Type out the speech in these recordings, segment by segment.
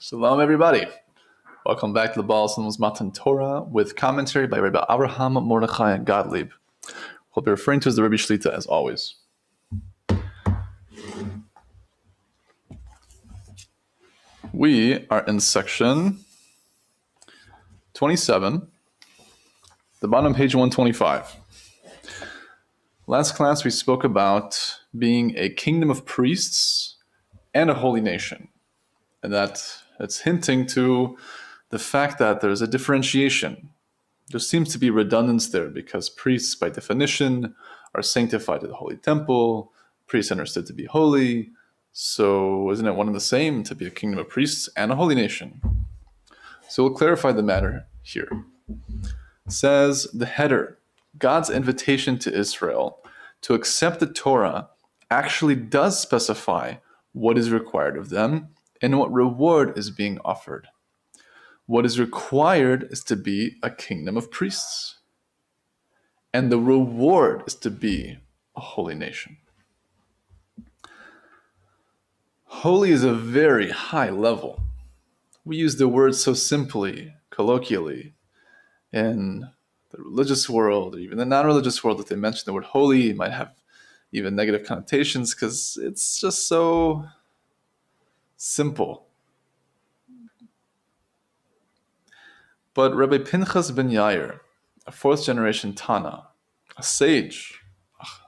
Shalom, everybody. Welcome back to the Baal HaSulam's Matan Torah with commentary by Rebbe Avraham Morechai Gottlieb. We'll be referring to as the Rebbe Shlita as always. We are in section 27, the bottom page 125. Last class we spoke about being a kingdom of priests and a holy nation, and that it's hinting to the fact that there's a differentiation. There seems to be redundance there because priests, by definition, are sanctified to the holy temple. Priests understood to be holy. So isn't it one and the same to be a kingdom of priests and a holy nation? So we'll clarify the matter here. It says the header, God's invitation to Israel to accept the Torah actually does specify what is required of them and what reward is being offered. What is required is to be a kingdom of priests, and the reward is to be a holy nation. Holy is a very high level. We use the word so simply, colloquially, in the religious world, or even the non-religious world. If they mention the word holy, it might have even negative connotations because it's just so simple. But Rabbi Pinchas ben Yair, a fourth generation Tana, a sage,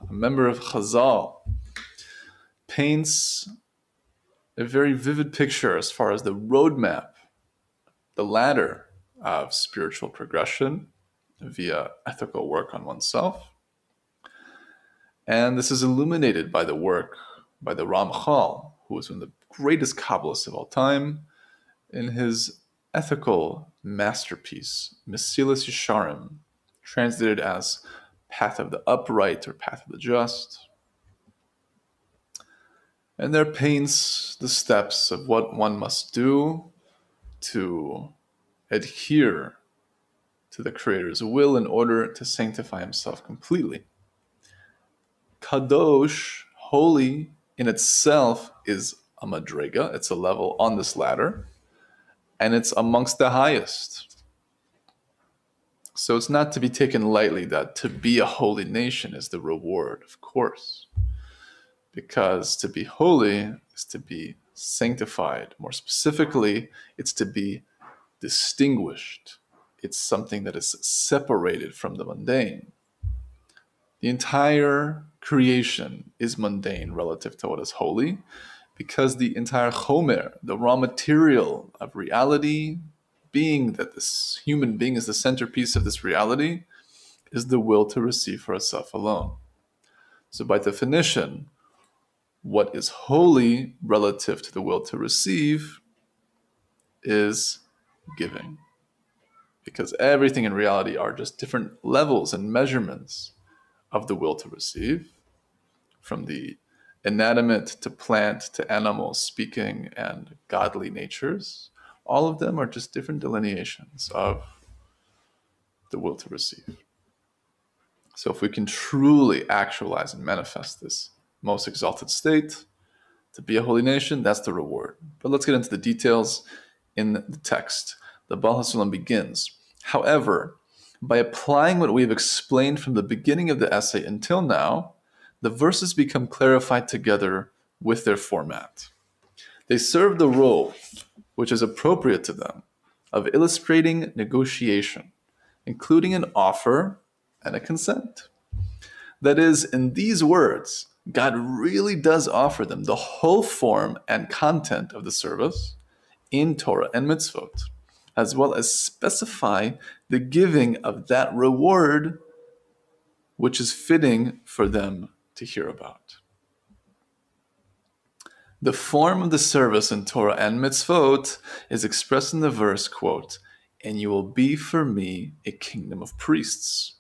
a member of Chazal, paints a very vivid picture as far as the roadmap, the ladder of spiritual progression via ethical work on oneself. And this is illuminated by the work by the Ramchal, who was one of the greatest Kabbalists of all time, in his ethical masterpiece, Mesilas Yesharim, translated as Path of the Upright or Path of the Just. And there paints the steps of what one must do to adhere to the Creator's will in order to sanctify himself completely. Kadosh, holy in itself, is a madrega, it's a level on this ladder, and it's amongst the highest. So it's not to be taken lightly that to be a holy nation is the reward, of course. Because to be holy is to be sanctified. More specifically, it's to be distinguished. It's something that is separated from the mundane. The entire creation is mundane relative to what is holy, because the entire chomer, the raw material of reality, being that this human being is the centerpiece of this reality, is the will to receive for itself alone. So by definition, what is holy relative to the will to receive is giving. Because everything in reality are just different levels and measurements of the will to receive, from the inanimate to plant to animal speaking and godly natures. All of them are just different delineations of the will to receive. So if we can truly actualize and manifest this most exalted state, to be a holy nation, that's the reward. But let's get into the details in the text. The Baal HaSulam begins, however, by applying what we've explained from the beginning of the essay until now, the verses become clarified together with their format. They serve the role, which is appropriate to them, of illustrating negotiation, including an offer and a consent. That is, in these words, God really does offer them the whole form and content of the service in Torah and mitzvot, as well as specify the giving of that reward which is fitting for them to hear about. The form of the service in Torah and mitzvot is expressed in the verse, quote, "And you will be for me a kingdom of priests."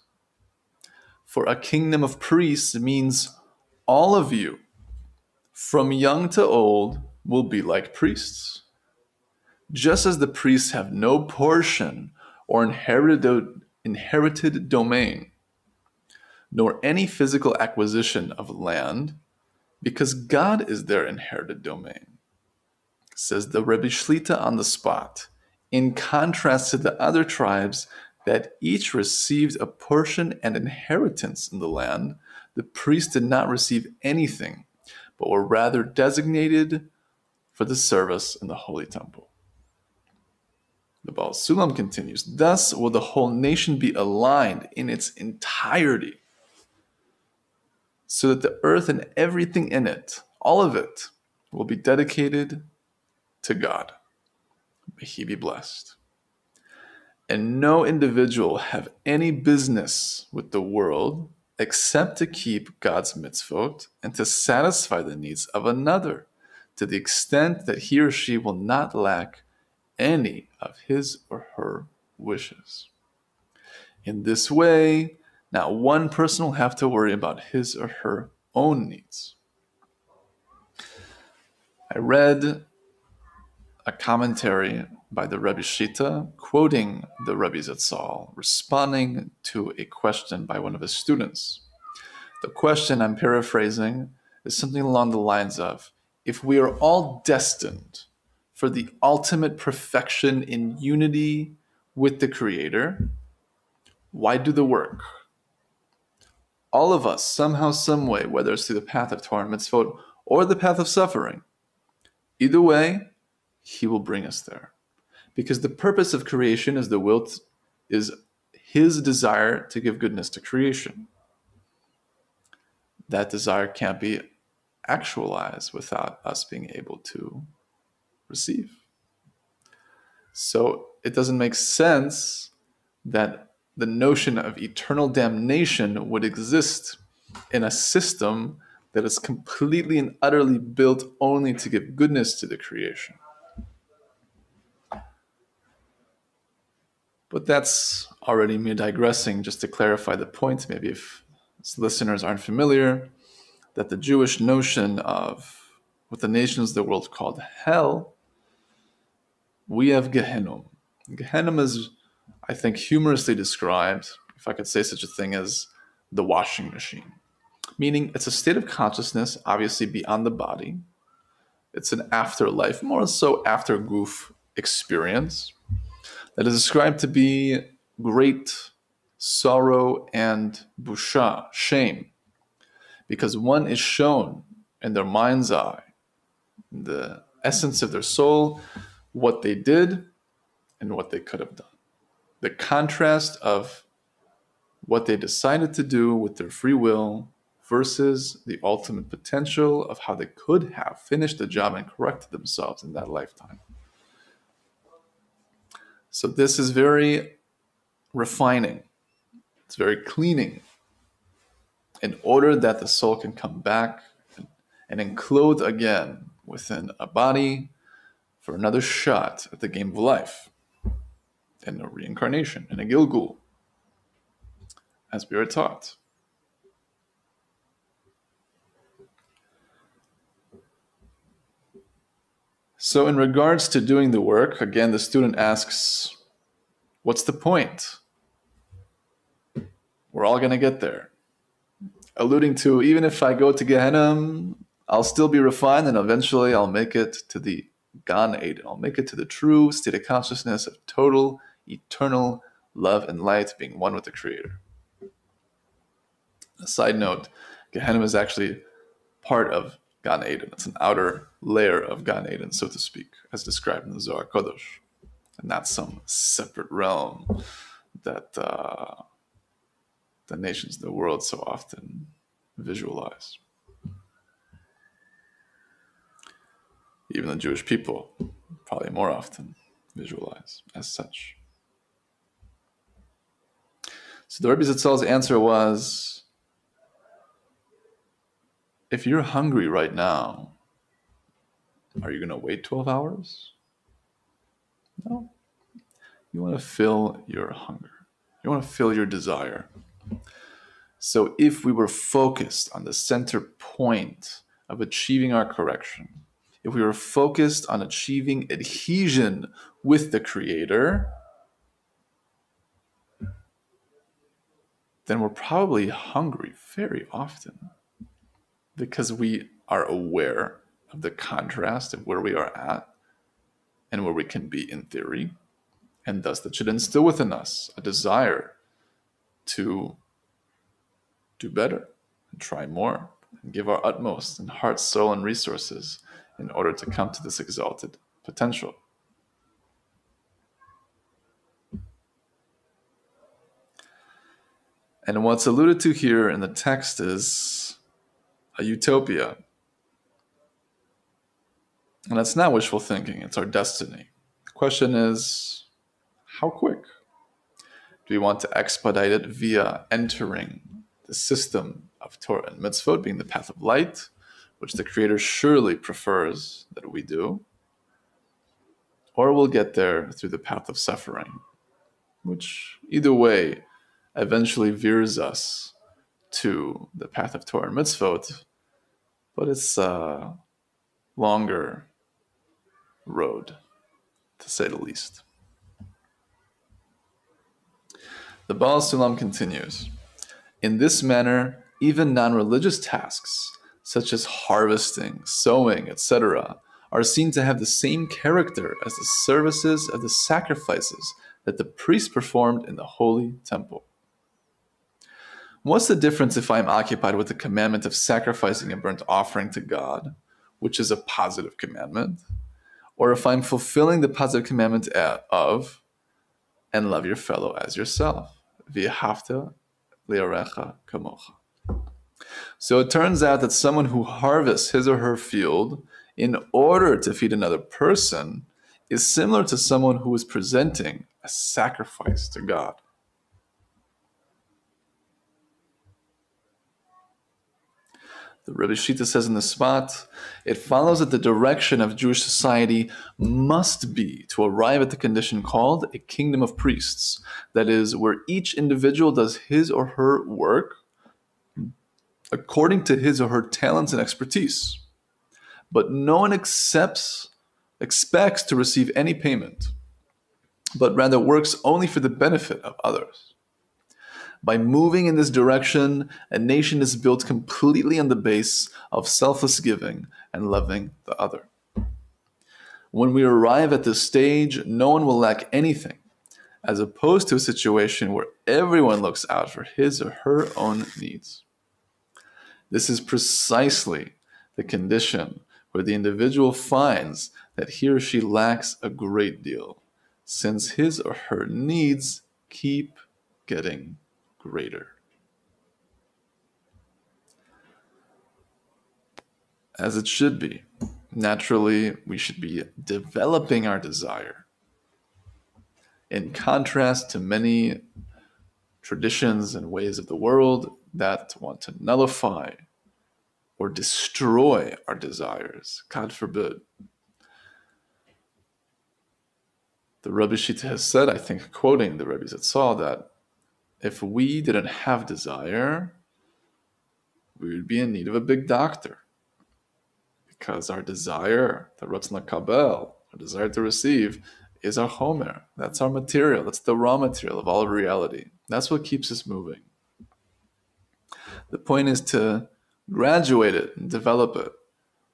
For a kingdom of priests means all of you, from young to old, will be like priests. Just as the priests have no portion or inherited domain, nor any physical acquisition of land, because God is their inherited domain. says the Rebbe Shlita on the spot, in contrast to the other tribes that each received a portion and inheritance in the land, the priests did not receive anything, but were rather designated for the service in the holy temple. The Baal HaSulam continues, thus will the whole nation be aligned in its entirety, so that the earth and everything in it, all of it, will be dedicated to God. May he be blessed. And no individual have any business with the world except to keep God's mitzvot and to satisfy the needs of another, to the extent that he or she will not lack any of his or her wishes. In this way, not one person will have to worry about his or her own needs. I read a commentary by the Rebbe Shita, quoting the Rebbe Zatzal, responding to a question by one of his students. The question, I'm paraphrasing, is something along the lines of, if we are all destined for the ultimate perfection in unity with the Creator, why do the work? All of us, somehow, some way, whether it's through the path of Torah and mitzvot or the path of suffering, either way, he will bring us there. Because the purpose of creation is is his desire to give goodness to creation. That desire can't be actualized without us being able to receive. So it doesn't make sense that the notion of eternal damnation would exist in a system that is completely and utterly built only to give goodness to the creation. But that's already me digressing, just to clarify the point, maybe if listeners aren't familiar, that the Jewish notion of what the nations of the world called hell, we have Gehenna. Gehenna is, I think, humorously described, if I could say such a thing, as the washing machine. Meaning it's a state of consciousness, obviously beyond the body. It's an afterlife, more so after goof experience, that is described to be great sorrow and busha, shame, because one is shown in their mind's eye, the essence of their soul, what they did and what they could have done. The contrast of what they decided to do with their free will versus the ultimate potential of how they could have finished the job and corrected themselves in that lifetime. So this is very refining. It's very cleaning, in order that the soul can come back and enclose again within a body for another shot at the game of life, and a reincarnation, and a Gilgul, as we are taught. So in regards to doing the work, again, the student asks, what's the point? We're all going to get there. Alluding to, even if I go to Gehenna, I'll still be refined, and eventually I'll make it to the Gan Eden. I'll make it to the true state of consciousness of total, eternal love and light, being one with the Creator. A side note, Gehenna is actually part of Gan Eden. It's an outer layer of Gan Eden, so to speak, as described in the Zohar Kodesh, and not some separate realm that the nations of the world so often visualize. Even the Jewish people probably more often visualize as such. So the Rebbe Zatzal's answer was, if you're hungry right now, are you going to wait 12 hours? No. You want to fill your hunger. You want to fill your desire. So if we were focused on the center point of achieving our correction, if we were focused on achieving adhesion with the Creator, then we're probably hungry very often, because we are aware of the contrast of where we are at and where we can be in theory, and thus that should instill within us a desire to do better and try more and give our utmost in heart, soul, and resources in order to come to this exalted potential. And what's alluded to here in the text is a utopia. And that's not wishful thinking, it's our destiny. The question is, how quick? Do we want to expedite it via entering the system of Torah and mitzvot, being the path of light, which the Creator surely prefers that we do? Or we'll get there through the path of suffering, which either way eventually veers us to the path of Torah and mitzvot, but it's a longer road, to say the least. The Baal HaSulam continues, in this manner, even non-religious tasks, such as harvesting, sowing, etc., are seen to have the same character as the services of the sacrifices that the priest performed in the holy temple. What's the difference if I'm occupied with the commandment of sacrificing a burnt offering to God, which is a positive commandment, or if I'm fulfilling the positive commandment of, and love your fellow as yourself, v'ahavta li'arecha kamocha. So it turns out that someone who harvests his or her field in order to feed another person is similar to someone who is presenting a sacrifice to God. The Rebbe Shita says in the spot, it follows that the direction of Jewish society must be to arrive at the condition called a kingdom of priests, that is, where each individual does his or her work according to his or her talents and expertise. But no one expects to receive any payment, but rather works only for the benefit of others. By moving in this direction, a nation is built completely on the base of selfless giving and loving the other. When we arrive at this stage, no one will lack anything, as opposed to a situation where everyone looks out for his or her own needs. This is precisely the condition where the individual finds that he or she lacks a great deal, since his or her needs keep getting greater. As it should be. Naturally, we should be developing our desire. In contrast to many traditions and ways of the world that want to nullify or destroy our desires, God forbid. The Rebbe Shita has said, I think, quoting the Rebbe Zatzal, that if we didn't have desire, we would be in need of a big doctor. Because our desire, the Ratzon LaKabel, our desire to receive, is our chomer. That's our material. That's the raw material of all of reality. That's what keeps us moving. The point is to graduate it and develop it.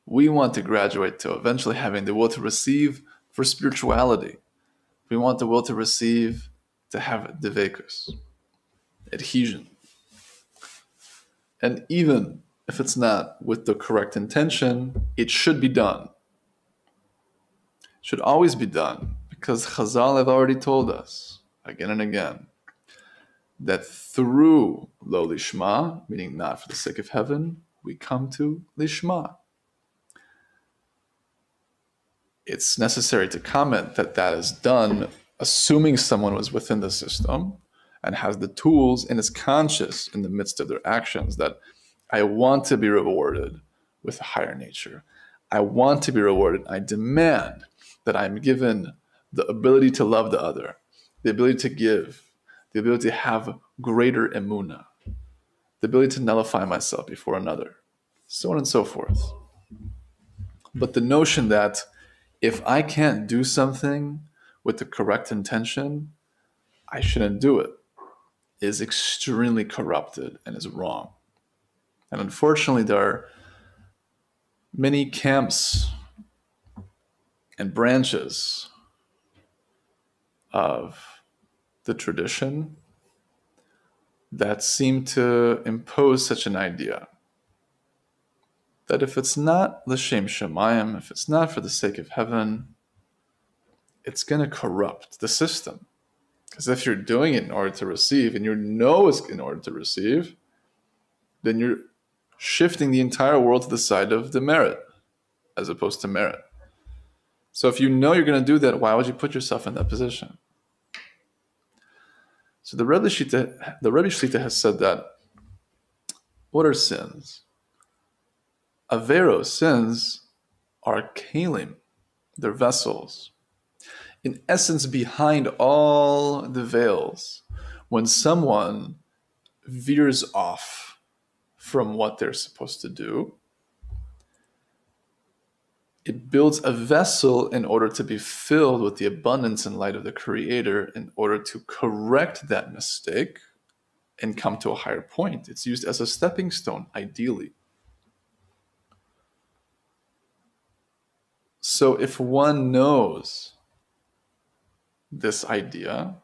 We want to graduate to eventually having the will to receive for spirituality. We want the will to receive to have devekus, adhesion. And even if it's not with the correct intention, it should be done. It should always be done, because Chazal have already told us, again and again, that through lo lishma, meaning not for the sake of heaven, we come to lishma. It's necessary to comment that that is done assuming someone was within the system and has the tools and is conscious in the midst of their actions that I want to be rewarded with a higher nature. I want to be rewarded. I demand that I'm given the ability to love the other, the ability to give, the ability to have greater emunah, the ability to nullify myself before another, so on and so forth. But the notion that if I can't do something with the correct intention, I shouldn't do it, is extremely corrupted and is wrong. And unfortunately, there are many camps and branches of the tradition that seem to impose such an idea that if it's not l'shem shamayim, if it's not for the sake of heaven, it's going to corrupt the system. Because if you're doing it in order to receive, and you know it's in order to receive, then you're shifting the entire world to the side of the merit as opposed to merit. So if you know you're going to do that, why would you put yourself in that position? So the Rebbe Shlita has said that, what are sins? Averos, sins, are kelim, they're vessels. In essence, behind all the veils, when someone veers off from what they're supposed to do, it builds a vessel in order to be filled with the abundance and light of the Creator in order to correct that mistake and come to a higher point. It's used as a stepping stone, ideally. So if one knows this idea,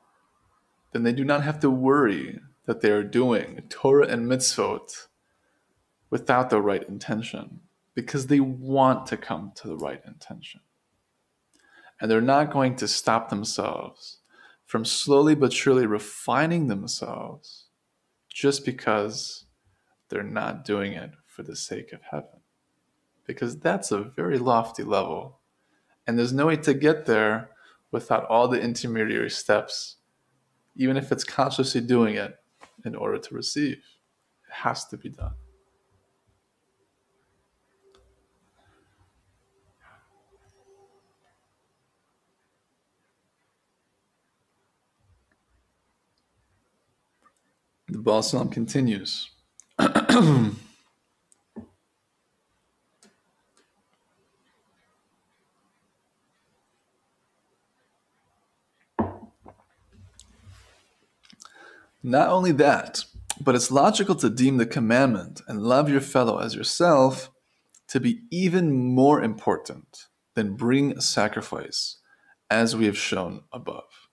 then they do not have to worry that they are doing Torah and mitzvot without the right intention, because they want to come to the right intention. And they're not going to stop themselves from slowly but surely refining themselves just because they're not doing it for the sake of heaven. Because that's a very lofty level. And there's no way to get there without all the intermediary steps, even if it's consciously doing it in order to receive. It has to be done. The Baal HaSulam continues. Not only that, but it's logical to deem the commandment and love your fellow as yourself to be even more important than bring a sacrifice, as we have shown above.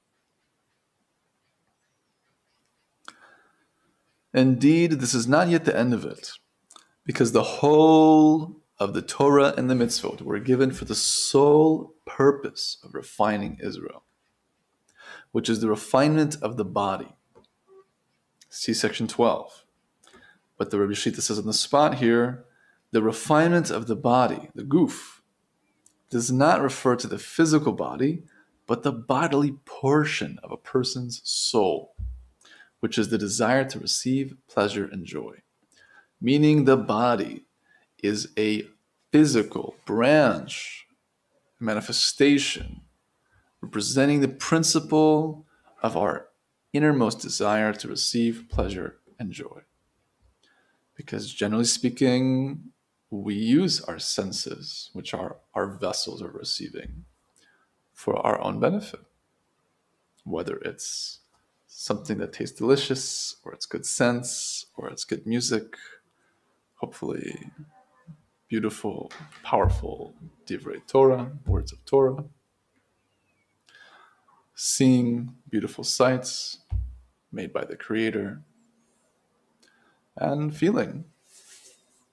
Indeed, this is not yet the end of it, because the whole of the Torah and the mitzvot were given for the sole purpose of refining Israel, which is the refinement of the body. See section 12. But the Rebbe Shlita says on the spot here, the refinement of the body, the guf, does not refer to the physical body, but the bodily portion of a person's soul, which is the desire to receive pleasure and joy. Meaning the body is a physical branch, manifestation, representing the principle of our innermost desire to receive pleasure and joy. Because generally speaking, we use our senses, which are our vessels of receiving, for our own benefit. Whether it's something that tastes delicious, or it's good sense, or it's good music, hopefully beautiful, powerful divrei Torah, words of Torah, seeing beautiful sights made by the Creator, and feeling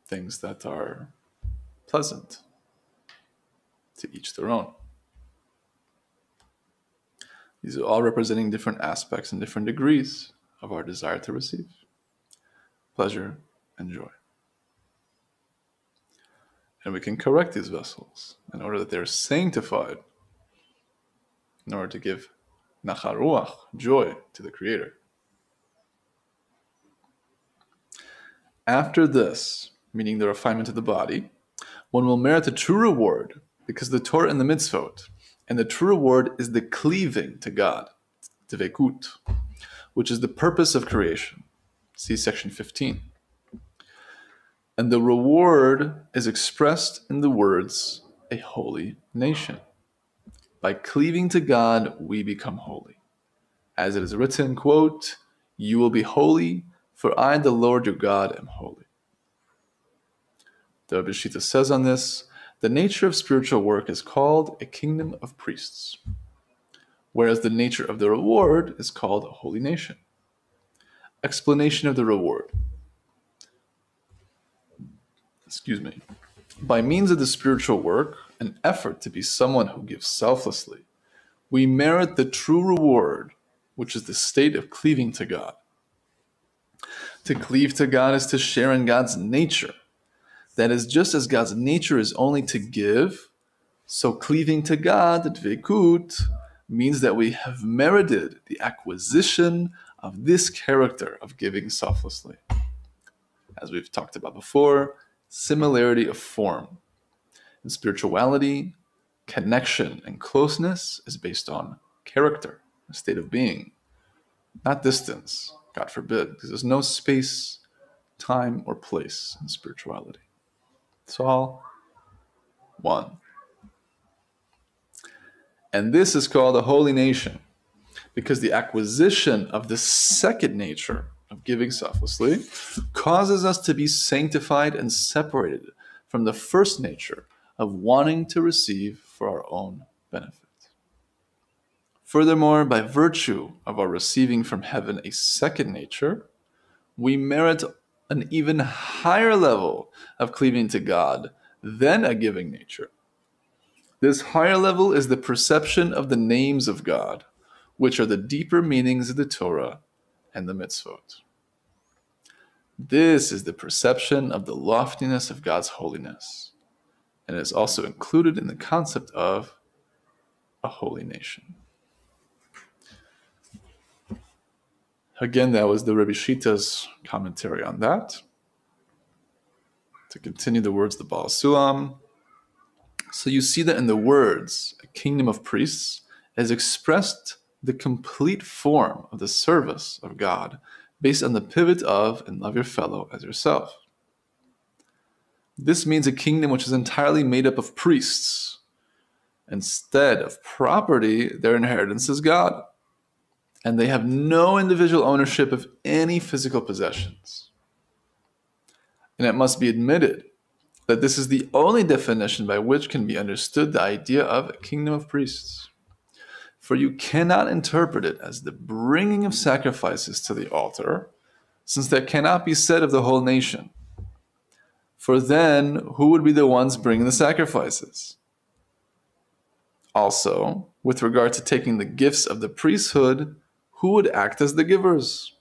things that are pleasant. To each their own. These are all representing different aspects and different degrees of our desire to receive pleasure and joy. And we can correct these vessels in order that they're sanctified, in order to give nachar ruach, joy, to the Creator. After this, meaning the refinement of the body, one will merit a true reward because the Torah and the mitzvot, and the true reward is the cleaving to God, devekut, which is the purpose of creation. See section 15. And the reward is expressed in the words, a holy nation. By cleaving to God, we become holy. As it is written, quote, you will be holy, for I, the Lord your God, am holy. The Rebbe Shita says on this, the nature of spiritual work is called a kingdom of priests, whereas the nature of the reward is called a holy nation. Explanation of the reward. By means of the spiritual work, an effort to be someone who gives selflessly, we merit the true reward, which is the state of cleaving to God. To cleave to God is to share in God's nature. That is, just as God's nature is only to give, so cleaving to God, dvekut, means that we have merited the acquisition of this character of giving selflessly. As we've talked about before, similarity of form. In spirituality, connection and closeness is based on character, a state of being, not distance, God forbid, because there's no space, time, or place in spirituality. It's all one. And this is called a holy nation, because the acquisition of the second nature of giving selflessly causes us to be sanctified and separated from the first nature of wanting to receive for our own benefit. Furthermore, by virtue of our receiving from heaven a second nature, we merit an even higher level of cleaving to God than a giving nature. This higher level is the perception of the names of God, which are the deeper meanings of the Torah and the mitzvot. This is the perception of the loftiness of God's holiness, and is also included in the concept of a holy nation. Again, that was the Rebbe Shita's commentary on that. To continue the words of the Baal HaSulam. So you see that in the words, a kingdom of priests has expressed the complete form of the service of God based on the pivot of, and love your fellow as yourself. This means a kingdom which is entirely made up of priests. Instead of property, their inheritance is God, and they have no individual ownership of any physical possessions. And it must be admitted that this is the only definition by which can be understood the idea of a kingdom of priests. For you cannot interpret it as the bringing of sacrifices to the altar, since that cannot be said of the whole nation. For then, who would be the ones bringing the sacrifices? Also, with regard to taking the gifts of the priesthood, who would act as the givers?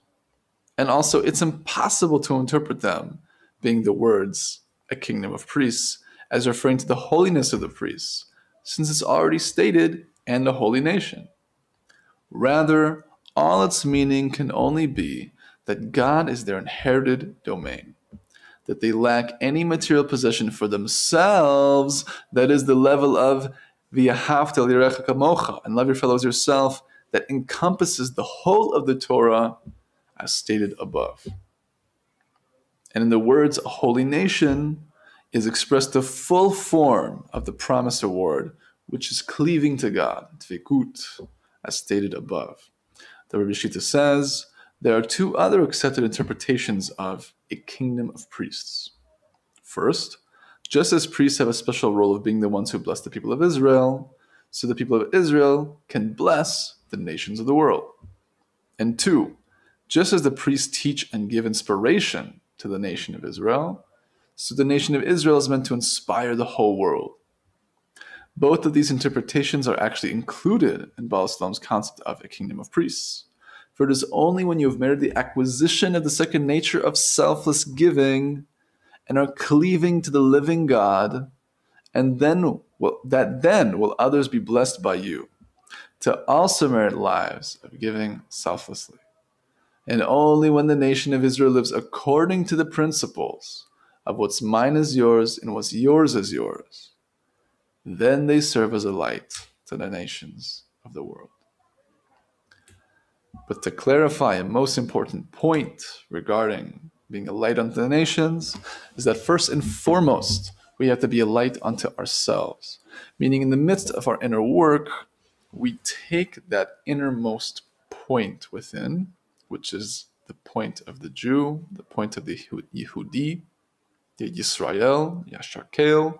And also, it's impossible to interpret them, being the words, a kingdom of priests, as referring to the holiness of the priests, since it's already stated, and a holy nation. Rather, all its meaning can only be that God is their inherited domain, that they lack any material possession for themselves, that is the level of v'ahavta lirecha kamocha, and love your fellow as yourself, that encompasses the whole of the Torah, as stated above. And in the words, a holy nation is expressed the full form of the promised reward, which is cleaving to God, dvekut, as stated above. The Rebbe Shita says, there are two other accepted interpretations of a kingdom of priests. First, just as priests have a special role of being the ones who bless the people of Israel, so the people of Israel can bless the nations of the world. And two, just as the priests teach and give inspiration to the nation of Israel, so the nation of Israel is meant to inspire the whole world. Both of these interpretations are actually included in Baal HaSulam's concept of a kingdom of priests. For it is only when you have merited the acquisition of the second nature of selfless giving and are cleaving to the living God, and then will others be blessed by you, to also merit lives of giving selflessly. And only when the nation of Israel lives according to the principles of what's mine is yours and what's yours is yours, then they serve as a light to the nations of the world. But to clarify a most important point regarding being a light unto the nations is that first and foremost, we have to be a light unto ourselves. Meaning in the midst of our inner work, we take that innermost point within, which is the point of the Jew, the point of the Yehudah, the Yisrael, Yashakel,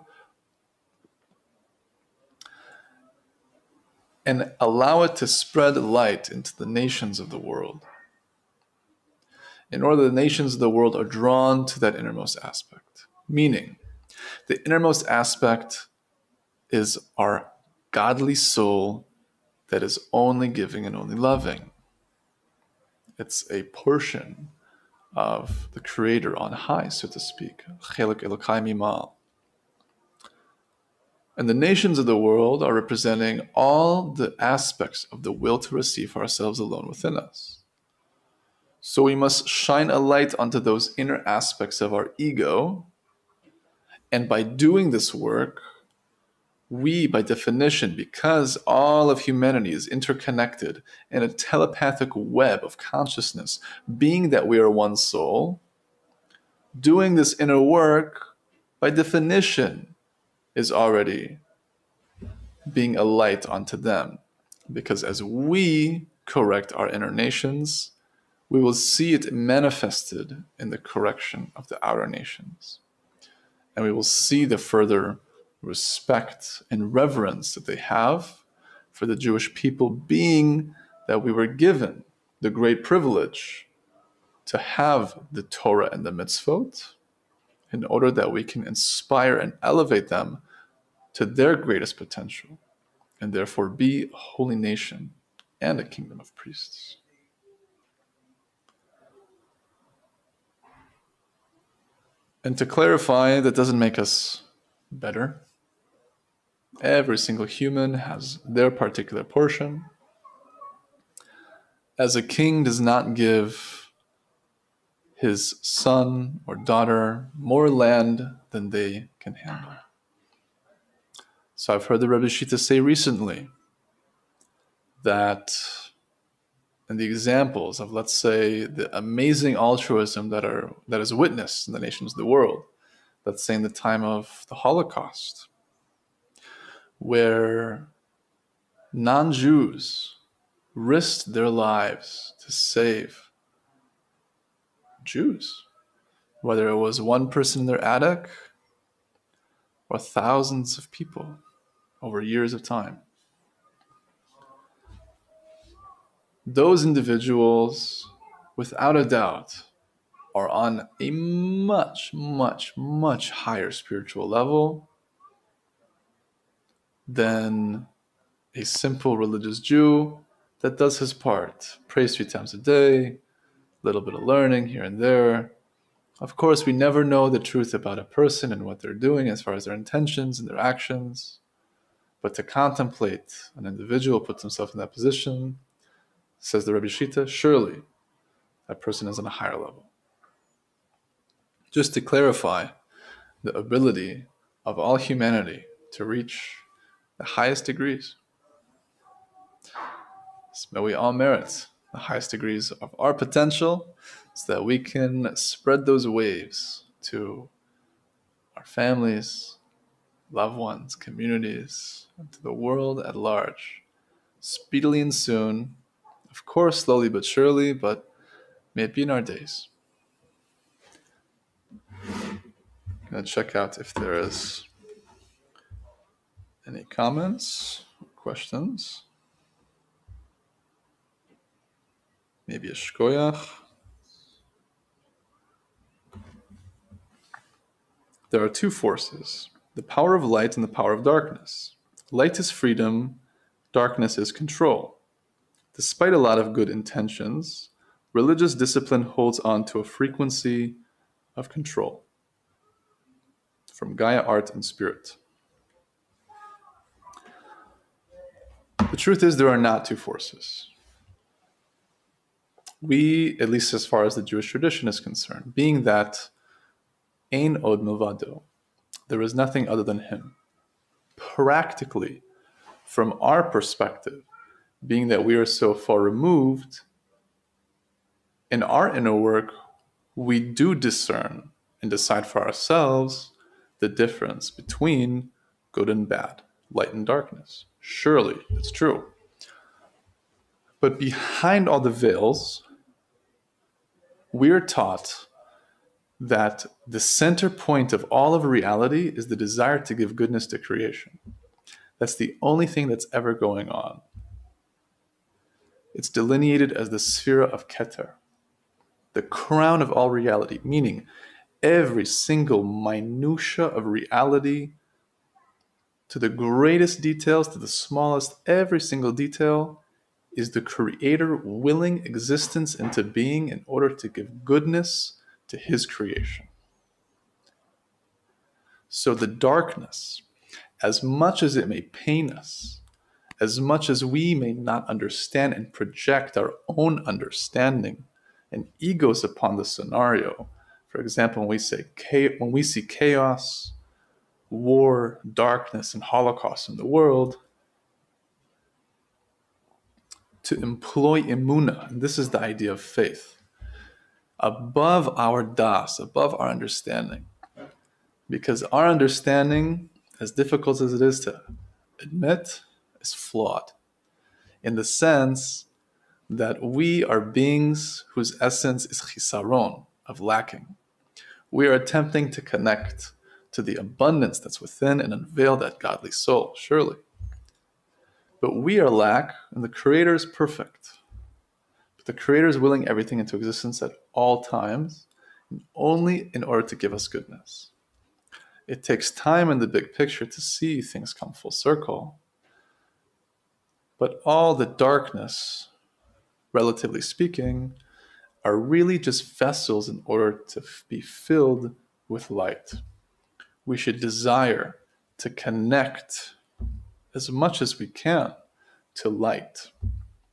and allow it to spread light into the nations of the world. In order, the nations of the world are drawn to that innermost aspect. Meaning, the innermost aspect is our godly soul that is only giving and only loving. It's a portion of the Creator on high, so to speak. Chelek Elokai Mimal. And the nations of the world are representing all the aspects of the will to receive ourselves alone within us. So we must shine a light onto those inner aspects of our ego. And by doing this work, we, by definition, because all of humanity is interconnected in a telepathic web of consciousness, being that we are one soul, doing this inner work, by definition, is already being a light onto them. Because as we correct our inner nations, we will see it manifested in the correction of the outer nations. And we will see the further respect and reverence that they have for the Jewish people, being that we were given the great privilege to have the Torah and the mitzvot in order that we can inspire and elevate them to their greatest potential, and therefore be a holy nation and a kingdom of priests. And to clarify, that doesn't make us better. Every single human has their particular portion. As a king does not give his son or daughter more land than they can handle. So I've heard the Rebbe Shita say recently that in the examples of, let's say, the amazing altruism that is witnessed in the nations of the world, let's say in the time of the Holocaust, where non-Jews risked their lives to save Jews, whether it was one person in their attic or thousands of people over years of time. Those individuals, without a doubt, are on a much, much, much higher spiritual level than a simple religious Jew that does his part, prays 3 times a day, a little bit of learning here and there. Of course, we never know the truth about a person and what they're doing as far as their intentions and their actions. But to contemplate an individual puts himself in that position, says the Rebbe Shita, surely that person is on a higher level. Just to clarify the ability of all humanity to reach the highest degrees. So may we all merit the highest degrees of our potential so that we can spread those waves to our families, loved ones, communities, and to the world at large, speedily and soon, of course, slowly but surely, but may it be in our days. I'm going to check out if there is any comments, questions. Maybe a shkoyach. There are 2 forces, the power of light and the power of darkness. Light is freedom, darkness is control. Despite a lot of good intentions, religious discipline holds on to a frequency of control. From Gaia Art and Spirit. The truth is there are not 2 forces. We, at least as far as the Jewish tradition is concerned, being that Ein od milvado, there is nothing other than him. Practically, from our perspective, being that we are so far removed, in our inner work, we do discern and decide for ourselves the difference between good and bad, light and darkness. Surely, it's true. But behind all the veils, we're taught that the center point of all of reality is the desire to give goodness to creation. That's the only thing that's ever going on. It's delineated as the sphere of Keter, the crown of all reality, meaning every single minutia of reality, to the greatest details, to the smallest, every single detail, is the Creator willing existence into being in order to give goodness to His creation. So the darkness, as much as it may pain us, as much as we may not understand and project our own understanding and egos upon the scenario, for example, when we see chaos, war, darkness, and Holocaust in the world, to employ emunah, and this is the idea of faith, above our das, above our understanding. Because our understanding, as difficult as it is to admit, is flawed, in the sense that we are beings whose essence is chisaron, of lacking. We are attempting to connect to the abundance that's within and unveil that godly soul, surely. But we are lack, and the Creator is perfect. But the Creator is willing everything into existence at all times, and only in order to give us goodness. It takes time in the big picture to see things come full circle. But all the darkness, relatively speaking, are really just vessels in order to be filled with light. We should desire to connect as much as we can to light,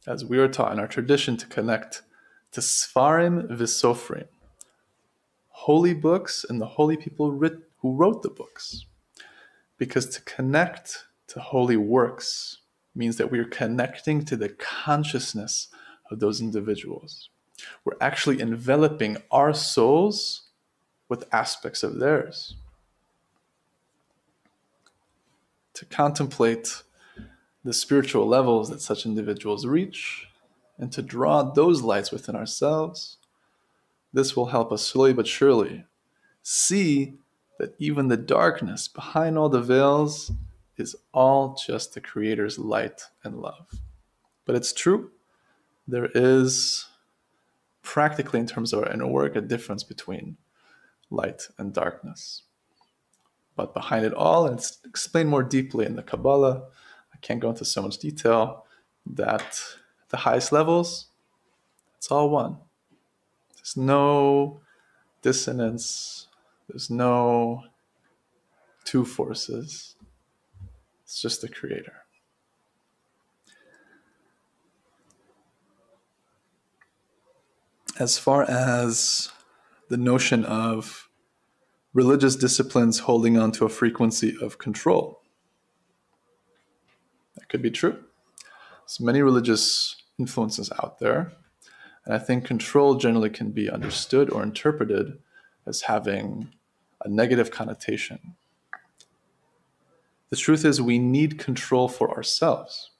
as we are taught in our tradition to connect to Sfarim V'Sofrim, holy books and the holy people who wrote the books. Because to connect to holy works means that we are connecting to the consciousness of those individuals. We're actually enveloping our souls with aspects of theirs. To contemplate the spiritual levels that such individuals reach, and to draw those lights within ourselves, this will help us slowly but surely see that even the darkness behind all the veils is all just the Creator's light and love. But it's true, there is practically, in terms of our inner work, a difference between light and darkness. But behind it all, and it's explained more deeply in the Kabbalah, I can't go into so much detail, that at the highest levels, it's all one. There's no dissonance, there's no two forces. It's just the Creator. As far as the notion of religious disciplines holding on to a frequency of control, that could be true. There's many religious influences out there, and I think control generally can be understood or interpreted as having a negative connotation. The truth is, we need control for ourselves.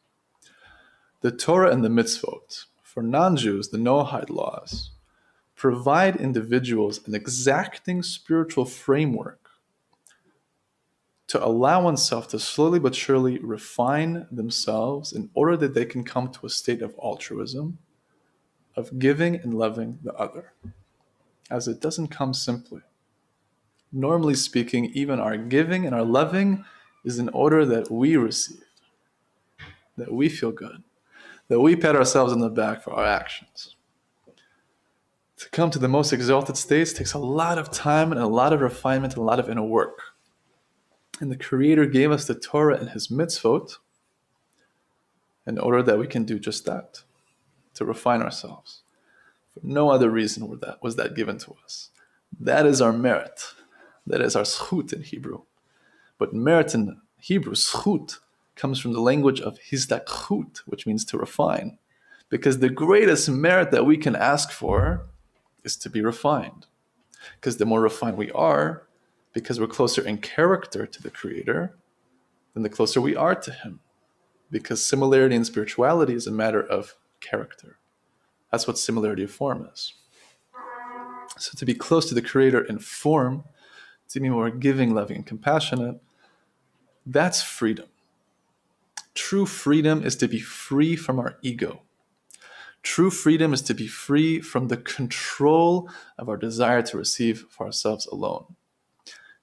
The Torah and the mitzvot, for non-Jews, the Noahide laws, provide individuals an exacting spiritual framework to allow oneself to slowly but surely refine themselves in order that they can come to a state of altruism, of giving and loving the other, as it doesn't come simply. Normally speaking, even our giving and our loving is in order that we receive, that we feel good, that we pat ourselves on the back for our actions. To come to the most exalted states takes a lot of time and a lot of refinement and a lot of inner work. And the Creator gave us the Torah and His mitzvot in order that we can do just that, to refine ourselves. For no other reason was that given to us. That is our merit. That is our zchut in Hebrew. But merit in Hebrew, zchut, comes from the language of hizdachut, which means to refine. Because the greatest merit that we can ask for is to be refined. Because the more refined we are, because we're closer in character to the Creator, then the closer we are to Him. Because similarity in spirituality is a matter of character. That's what similarity of form is. So to be close to the Creator in form, to be more giving, loving, and compassionate, that's freedom. True freedom is to be free from our ego. True freedom is to be free from the control of our desire to receive for ourselves alone.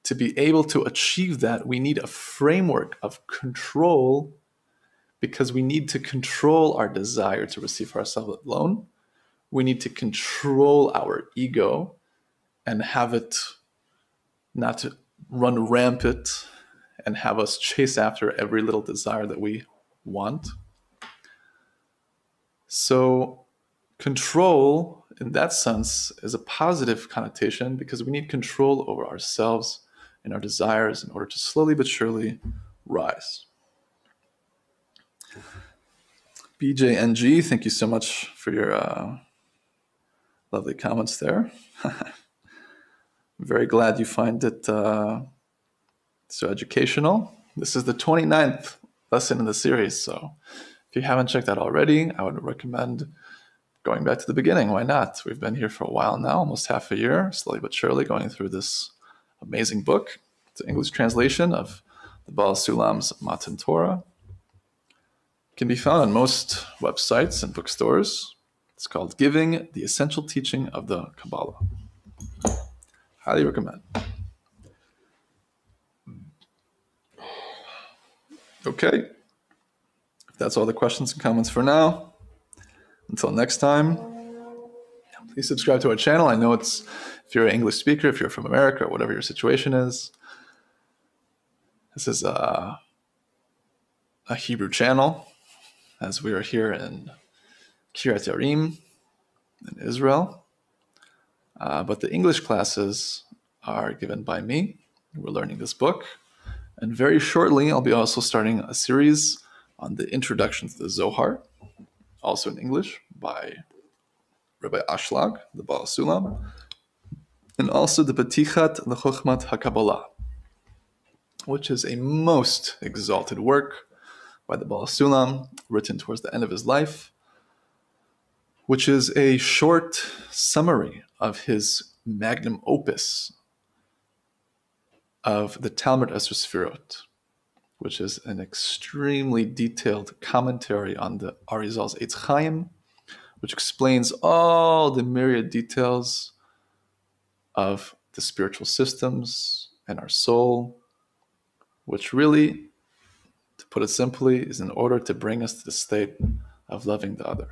To be able to achieve that, we need a framework of control, because we need to control our desire to receive for ourselves alone. We need to control our ego and have it not to run rampant and have us chase after every little desire that we want. So control, in that sense, is a positive connotation, because we need control over ourselves and our desires in order to slowly but surely rise. BJNG, thank you so much for your lovely comments there. I'm very glad you find it so educational. This is the 29th lesson in the series, so if you haven't checked that already, I would recommend going back to the beginning. Why not? We've been here for a while now, almost half a year, slowly but surely going through this amazing book. It's an English translation of the Baal HaSulam's Matan Torah. It can be found on most websites and bookstores. It's called Giving the Essential Teaching of the Kabbalah. Highly recommend. Okay. If that's all the questions and comments for now, until next time, please subscribe to our channel. I know if you're an English speaker, if you're from America, or whatever your situation is, this is a Hebrew channel, as we are here in Kiryat Yarim in Israel. But the English classes are given by me. We're learning this book. And very shortly, I'll be also starting a series on the introduction to the Zohar, also in English, by Rabbi Ashlag, the Baal HaSulam, and also the Betichat L'Chochmat HaKabbalah, which is a most exalted work by the Baal HaSulam, written towards the end of his life, which is a short summary of his magnum opus of the Talmud Esrei Sefirot, which is an extremely detailed commentary on the Arizal's Eitz Chaim, which explains all the myriad details of the spiritual systems and our soul, which really, to put it simply, is in order to bring us to the state of loving the other.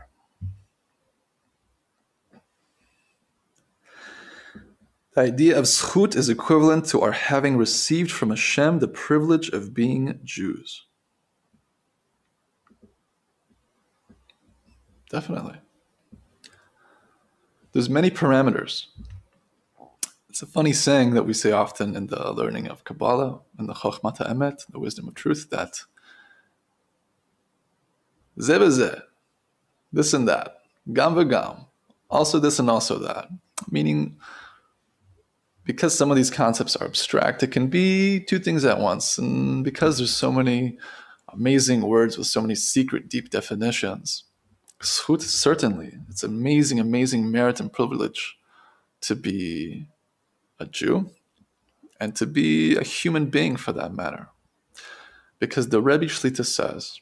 The idea of zchut is equivalent to our having received from Hashem the privilege of being Jews. Definitely. There's many parameters. It's a funny saying that we say often in the learning of Kabbalah and the Chochmat HaEmet, the wisdom of truth, that zeh v'zeh, this and that, gam v'gam, also this and also that, meaning because some of these concepts are abstract, it can be two things at once. And because there's so many amazing words with so many secret, deep definitions, zchut, certainly, it's amazing, amazing merit and privilege to be a Jew and to be a human being for that matter. Because the Rebbe Shlita says,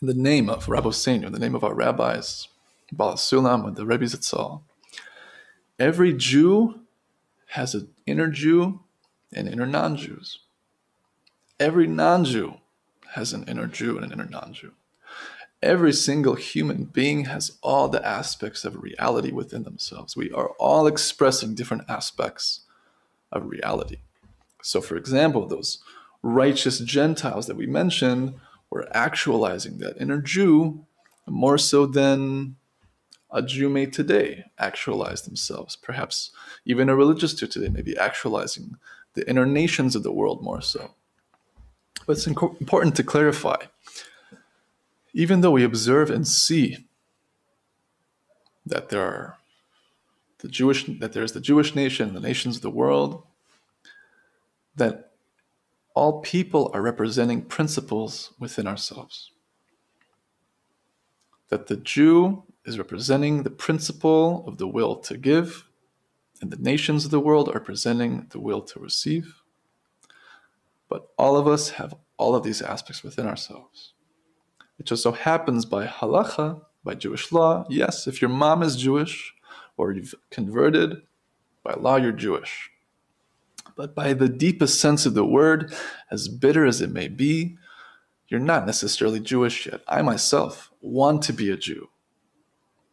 in the name of Rabbi Senior, in the name of our rabbis, Baal HaSulam, and the Rebbe's Itzal, every Jew has an inner Jew and inner non-Jews. Every non-Jew has an inner Jew and an inner non-Jew. Every single human being has all the aspects of reality within themselves. We are all expressing different aspects of reality. So, for example, those righteous Gentiles that we mentioned were actualizing that inner Jew more so than a Jew may today actualize themselves. Perhaps even a religious Jew today may be actualizing the inner nations of the world more so. But it's important to clarify, even though we observe and see that there's the Jewish nation, the nations of the world, that all people are representing principles within ourselves. That the Jew is representing the principle of the will to give, and the nations of the world are presenting the will to receive. But all of us have all of these aspects within ourselves. It just so happens by halacha by Jewish law, yes, if your mom is Jewish or you've converted, by law you're Jewish. But by the deepest sense of the word, as bitter as it may be, you're not necessarily Jewish yet. I myself want to be a Jew.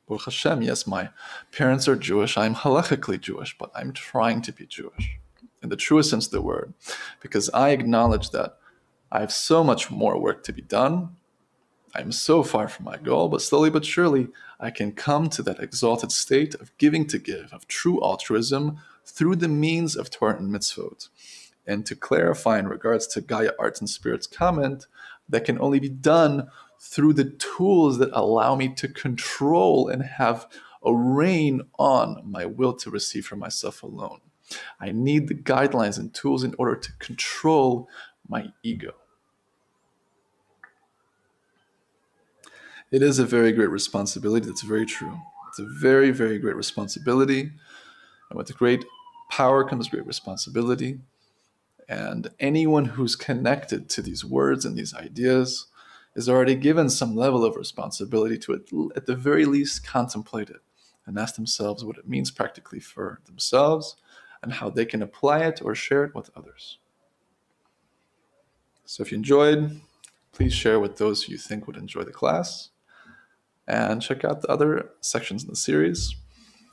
Baruch Hashem, yes, my parents are Jewish. I'm halachically Jewish, but I'm trying to be Jewish in the truest sense of the word, because I acknowledge that I have so much more work to be done. I'm so far from my goal, but slowly but surely, I can come to that exalted state of giving to give, of true altruism, through the means of Torah and mitzvot. And to clarify in regards to Gaia Arts and Spirit's comment, that can only be done through the tools that allow me to control and have a reign on my will to receive from myself alone. I need the guidelines and tools in order to control my ego. It is a very great responsibility. That's very true. It's a very, very great responsibility. And with great power comes great responsibility. And anyone who's connected to these words and these ideas is already given some level of responsibility to, at the very least, contemplate it and ask themselves what it means practically for themselves and how they can apply it or share it with others. So if you enjoyed, please share with those who you think would enjoy the class. And check out the other sections in the series.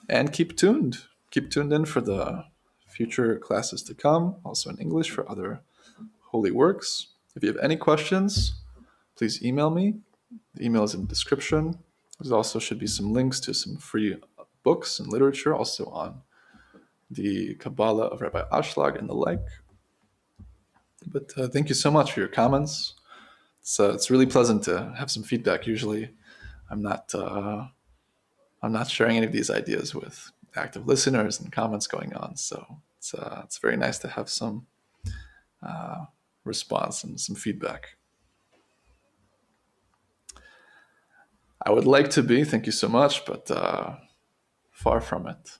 And keep tuned. Keep tuned in for the future classes to come, also in English for other holy works. If you have any questions, please email me. The email is in the description. There also should be some links to some free books and literature, also on the Kabbalah of Rabbi Ashlag and the like. But thank you so much for your comments. It's really pleasant to have some feedback. Usually I'm not sharing any of these ideas with active listeners and comments going on. So it's very nice to have some response and some feedback. I would like to be, thank you so much, but far from it.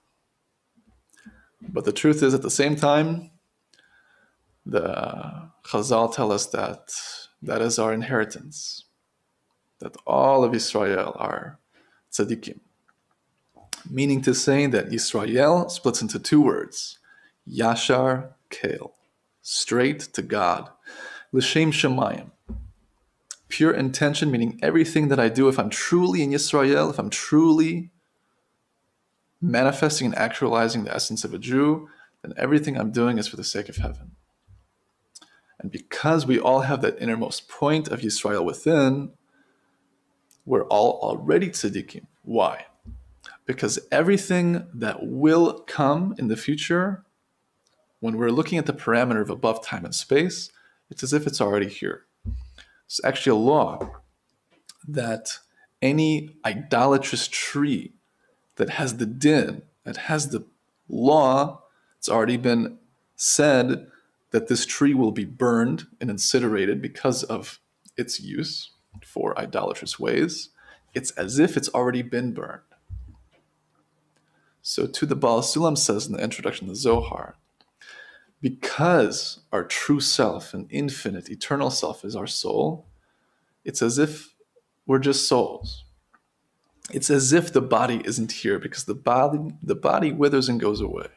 But the truth is, at the same time, the Chazal tell us that that is our inheritance, that all of Israel are tzaddikim. Meaning to say that Yisrael splits into two words, Yashar Kel, straight to God, L'Shem Shemayim, pure intention, meaning everything that I do, if I'm truly in Yisrael, if I'm truly manifesting and actualizing the essence of a Jew, then everything I'm doing is for the sake of heaven. And because we all have that innermost point of Yisrael within, we're all already tzaddikim. Why? Because everything that will come in the future, when we're looking at the parameter of above time and space, it's as if it's already here. It's actually a law that any idolatrous tree that has the din, that has the law, it's already been said that this tree will be burned and incinerated because of its use for idolatrous ways. It's as if it's already been burned. So to the Baal HaSulam says in the introduction to the Zohar, because our true self, an infinite, eternal self is our soul, it's as if we're just souls. It's as if the body isn't here because the body withers and goes away.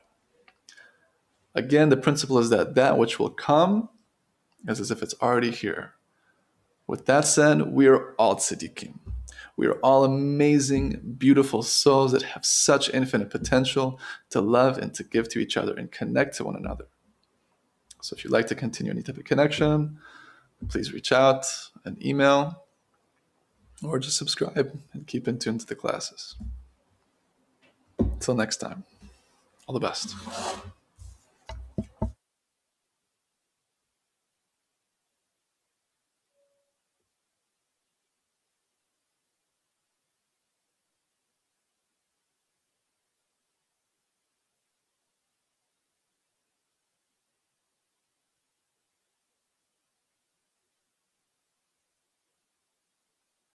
Again, the principle is that which will come is as if it's already here. With that said, we are all tzaddikim. We are all amazing, beautiful souls that have such infinite potential to love and to give to each other and connect to one another. So if you'd like to continue any type of connection, please reach out and email or just subscribe and keep in tune to the classes. Until next time, all the best.